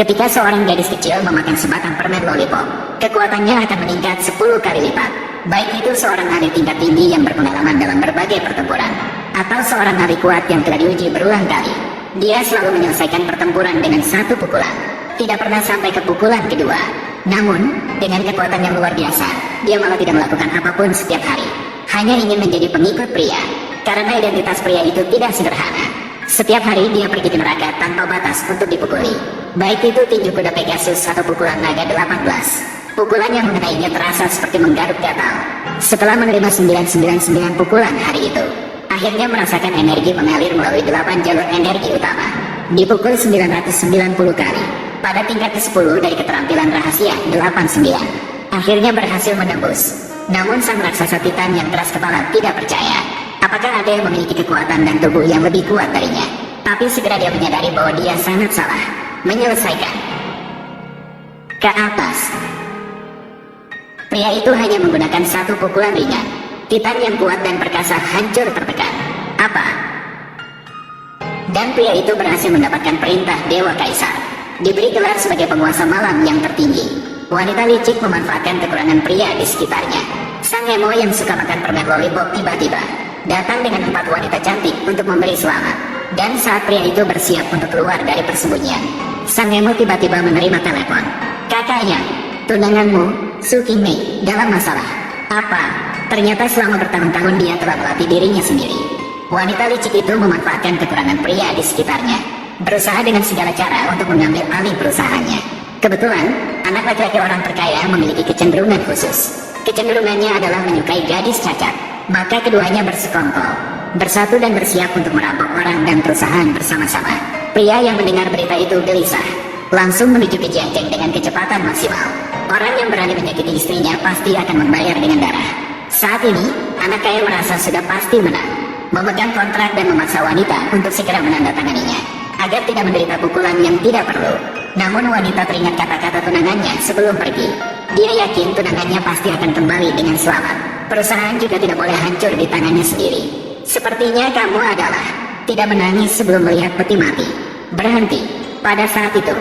Ketika seorang gadis kecil memakan sebatang permen lollipop, kekuatannya akan meningkat 10 kali lipat. Baik itu seorang ahli tingkat tinggi yang berpengalaman dalam berbagai pertempuran, atau seorang ahli kuat yang telah diuji berulang kali. Dia selalu menyelesaikan pertempuran dengan satu pukulan, tidak pernah sampai ke pukulan kedua. Namun, dengan kekuatan yang luar biasa, dia malah tidak melakukan apapun setiap hari. Hanya ingin menjadi pengikut pria, karena identitas pria itu tidak sederhana. Setiap hari dia pergi ke neraka tanpa batas untuk dipukuli. Baik itu tinju kuda Pegasus atau pukulan naga 18. Pukulan yang mengenainya terasa seperti menggaruk gatal. Setelah menerima 999 pukulan hari itu, akhirnya merasakan energi mengalir melalui 8 jalur energi utama. Dipukul 990 kali. Pada tingkat ke-10 dari keterampilan rahasia 89. Akhirnya berhasil menembus. Namun sang raksasa Titan yang keras kepala tidak percaya. Apakah ada yang memiliki kekuatan dan tubuh yang lebih kuat darinya? Tapi segera dia menyadari bahwa dia sangat salah. Menyelesaikan. Ke atas. Pria itu hanya menggunakan satu pukulan ringan. Titan yang kuat dan perkasa hancur tertekan. Apa? Dan pria itu berhasil mendapatkan perintah Dewa Kaisar. Diberi gelar sebagai penguasa malam yang tertinggi. Wanita licik memanfaatkan kekurangan pria di sekitarnya. Sang emo yang suka makan permen lollipop tiba-tiba datang dengan 4 wanita cantik untuk memberi selamat. Dan saat pria itu bersiap untuk keluar dari persembunyian, sang emo tiba-tiba menerima telepon. Kakaknya, tunanganmu, Tsukime, dalam masalah. Apa? Ternyata selama bertahun-tahun dia telah melatih dirinya sendiri. Wanita licik itu memanfaatkan kekurangan pria di sekitarnya, berusaha dengan segala cara untuk mengambil alih perusahaannya. Kebetulan, anak laki-laki orang terkaya memiliki kecenderungan khusus. Kecenderungannya adalah menyukai gadis cacat. Maka keduanya bersekongkol, bersatu dan bersiap untuk merampok orang dan perusahaan bersama-sama. Pria yang mendengar berita itu gelisah, langsung menuju ke Jianzheng dengan kecepatan maksimal. Orang yang berani menyakiti istrinya pasti akan membayar dengan darah. Saat ini, anak kaya merasa sudah pasti menang, memegang kontrak dan memaksa wanita untuk segera menandatanganinya, agar tidak menderita pukulan yang tidak perlu. Namun wanita teringat kata-kata tunangannya sebelum pergi. Dia yakin tunangannya pasti akan kembali dengan selamat. Perusahaan juga tidak boleh hancur di tangannya sendiri. Sepertinya kamu adalah tidak menangis sebelum melihat peti mati. Berhenti. Pada saat itu,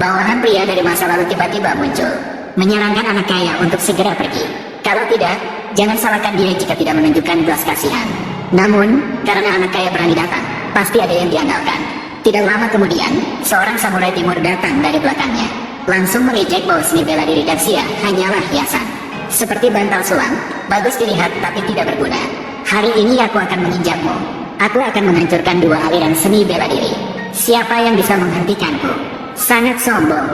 bawahan pria dari masa lalu tiba-tiba muncul, menyarankan anak kaya untuk segera pergi. Kalau tidak, jangan salahkan dia jika tidak menunjukkan belas kasihan. Namun, karena anak kaya berani datang, pasti ada yang diandalkan. Tidak lama kemudian, seorang samurai timur datang dari belakangnya, langsung mengejek bahwa seni bela diri Daxia hanyalah hiasan. Seperti bantal sulam, bagus dilihat tapi tidak berguna. Hari ini aku akan menginjakmu. Aku akan menghancurkan 2 aliran seni bela diri. Siapa yang bisa menghentikanku? Sangat sombong.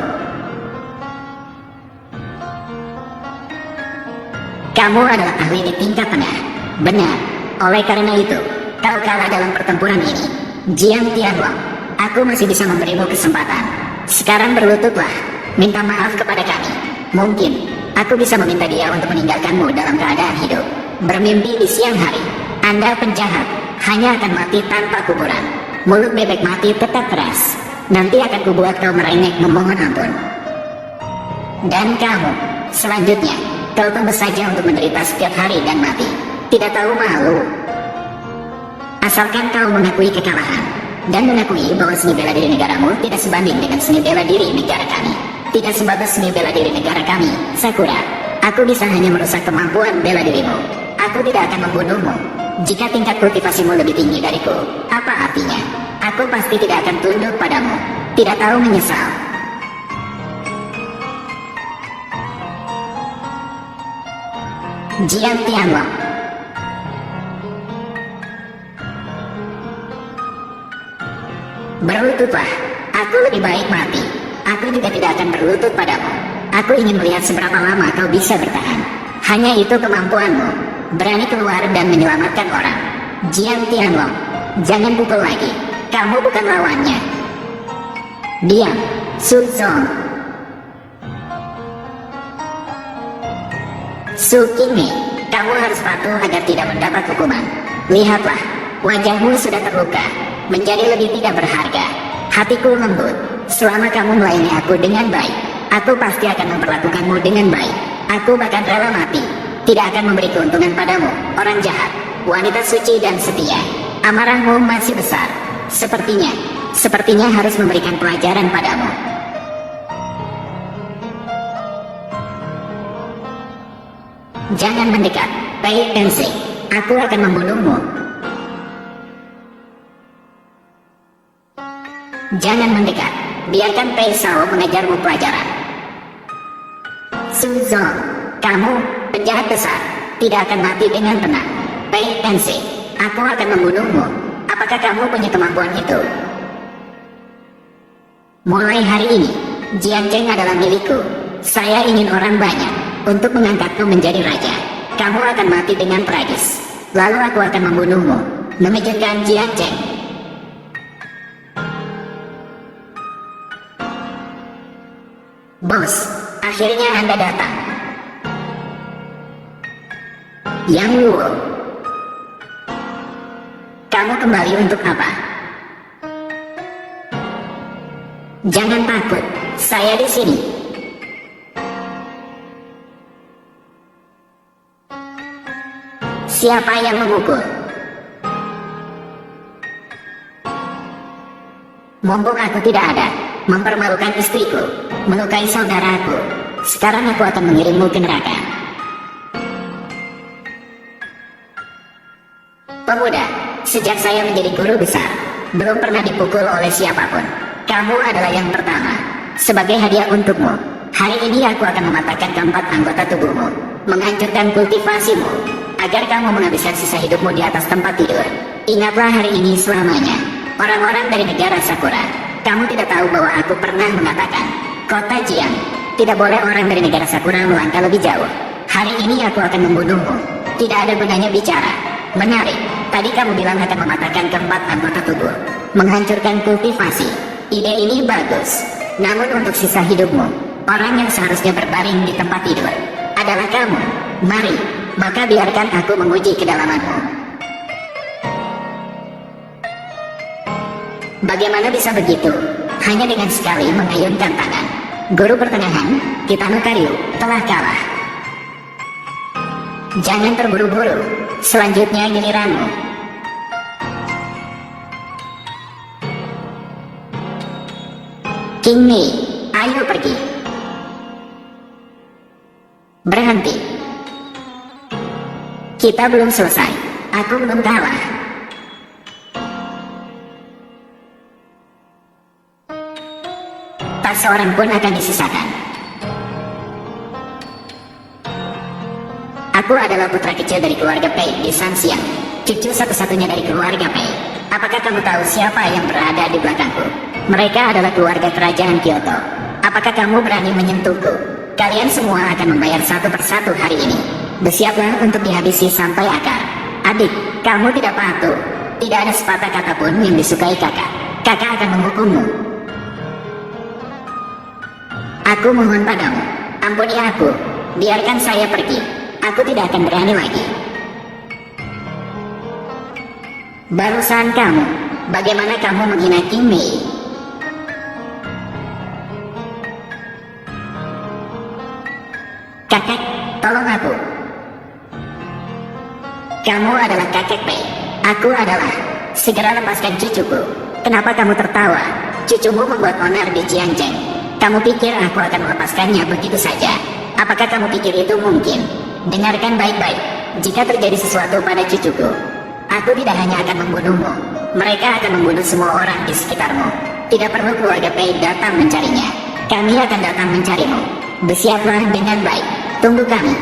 Kamu adalah ahli di tingkat tengah. Benar. Oleh karena itu, kau kalah dalam pertempuran ini. Jiang Tianlong, aku masih bisa memberimu kesempatan. Sekarang berlututlah. Minta maaf kepada kami. Mungkin aku bisa meminta dia untuk meninggalkanmu dalam keadaan hidup. Bermimpi di siang hari. Anda penjahat, hanya akan mati tanpa kuburan. Mulut bebek mati tetap keras. Nanti akan kubuat kau merengek memohon ampun. Dan kamu, selanjutnya, kau tunggu saja untuk menderita setiap hari dan mati. Tidak tahu malu. Asalkan kau mengakui kekalahan, dan mengakui bahwa seni bela diri negaramu tidak sebanding dengan seni bela diri negara kami. Tidak sebatas seni bela diri negara kami, Sakura. Aku bisa hanya merusak kemampuan bela dirimu. Aku tidak akan membunuhmu. Jika tingkat kultivasimu lebih tinggi dariku, apa artinya? Aku pasti tidak akan tunduk padamu. Tidak tahu menyesal. Jiang Tianlong. Berlututlah. Aku lebih baik mati. Aku juga tidak akan berlutut padamu. Aku ingin melihat seberapa lama kau bisa bertahan. Hanya itu kemampuanmu. Berani keluar dan menyelamatkan orang. Jiang Tianlong, jangan pukul lagi. Kamu bukan lawannya. Diam, Su Zong. Tsukime, kamu harus patuh agar tidak mendapat hukuman. Lihatlah, wajahmu sudah terluka, menjadi lebih tidak berharga. Hatiku lembut. Selama kamu melayani aku dengan baik, aku pasti akan memperlakukanmu dengan baik. Aku bahkan rela mati. Tidak akan memberi keuntungan padamu, orang jahat, wanita suci dan setia. Amarahmu masih besar. Sepertinya harus memberikan pelajaran padamu. Jangan mendekat, Pei Tensei. Aku akan membunuhmu. Jangan mendekat. Biarkan Pei Shao mengajarmu pelajaran. Su Zong, kamu penjahat besar. Tidak akan mati dengan tenang. Pei Tensei, aku akan membunuhmu. Apakah kamu punya kemampuan itu? Mulai hari ini, Jianzheng adalah milikku. Saya ingin orang banyak untuk mengangkatku menjadi raja. Kamu akan mati dengan tragis. Lalu aku akan membunuhmu. Memikirkan Jianzheng. Bos, akhirnya Anda datang. Yang Luo, kamu kembali untuk apa? Jangan takut, saya di sini. Siapa yang memukul? Mumpung aku tidak ada, mempermalukan istriku, melukai saudaraku. Sekarang aku akan mengirimmu ke neraka. Pemuda, sejak saya menjadi guru besar, belum pernah dipukul oleh siapapun. Kamu adalah yang pertama. Sebagai hadiah untukmu, hari ini aku akan mematahkan keempat anggota tubuhmu, menghancurkan kultivasimu, agar kamu menghabiskan sisa hidupmu di atas tempat tidur. Ingatlah hari ini selamanya. Orang-orang dari negara Sakura, kamu tidak tahu bahwa aku pernah mengatakan, kota Jiang, tidak boleh orang dari negara Sakura melangkah lebih jauh. Hari ini aku akan membunuhmu. Tidak ada gunanya bicara. Menarik, tadi kamu bilang akan mematahkan keempat anggota tubuh, menghancurkan kultivasi. Ide ini bagus. Namun untuk sisa hidupmu, orang yang seharusnya berbaring di tempat tidur adalah kamu. Mari, maka biarkan aku menguji kedalamanmu. Bagaimana bisa begitu? Hanya dengan sekali mengayunkan tangan. Guru pertengahan, Kitano Karyu, telah kalah. Jangan terburu-buru. Selanjutnya giliranmu. King Mei, ayo pergi. Berhenti. Kita belum selesai. Aku belum kalah. Tak seorang pun akan disisakan. Aku adalah putra kecil dari keluarga Pei di Sanxiang, cucu satu-satunya dari keluarga Pei. Apakah kamu tahu siapa yang berada di belakangku? Mereka adalah keluarga kerajaan Kyoto. Apakah kamu berani menyentuhku? Kalian semua akan membayar satu persatu hari ini. Bersiaplah untuk dihabisi sampai akar. Adik, kamu tidak patuh. Tidak ada sepatah kata pun yang disukai kakak. Kakak akan menghukummu. Aku mohon padamu, ampuni aku. Biarkan saya pergi. Aku tidak akan berani lagi. Barusan kamu, bagaimana kamu menghina King Mei? Kakek, tolong aku. Kamu adalah kakek Pei. Aku adalah. Segera lepaskan cucuku. Kenapa kamu tertawa? Cucumu membuat onar di Jianzheng. Kamu pikir aku akan melepaskannya begitu saja? Apakah kamu pikir itu mungkin? Dengarkan baik-baik. Jika terjadi sesuatu pada cucuku, aku tidak hanya akan membunuhmu. Mereka akan membunuh semua orang di sekitarmu. Tidak perlu keluarga Pei datang mencarinya. Kami akan datang mencarimu. Bersiaplah dengan baik. Tunggu kami.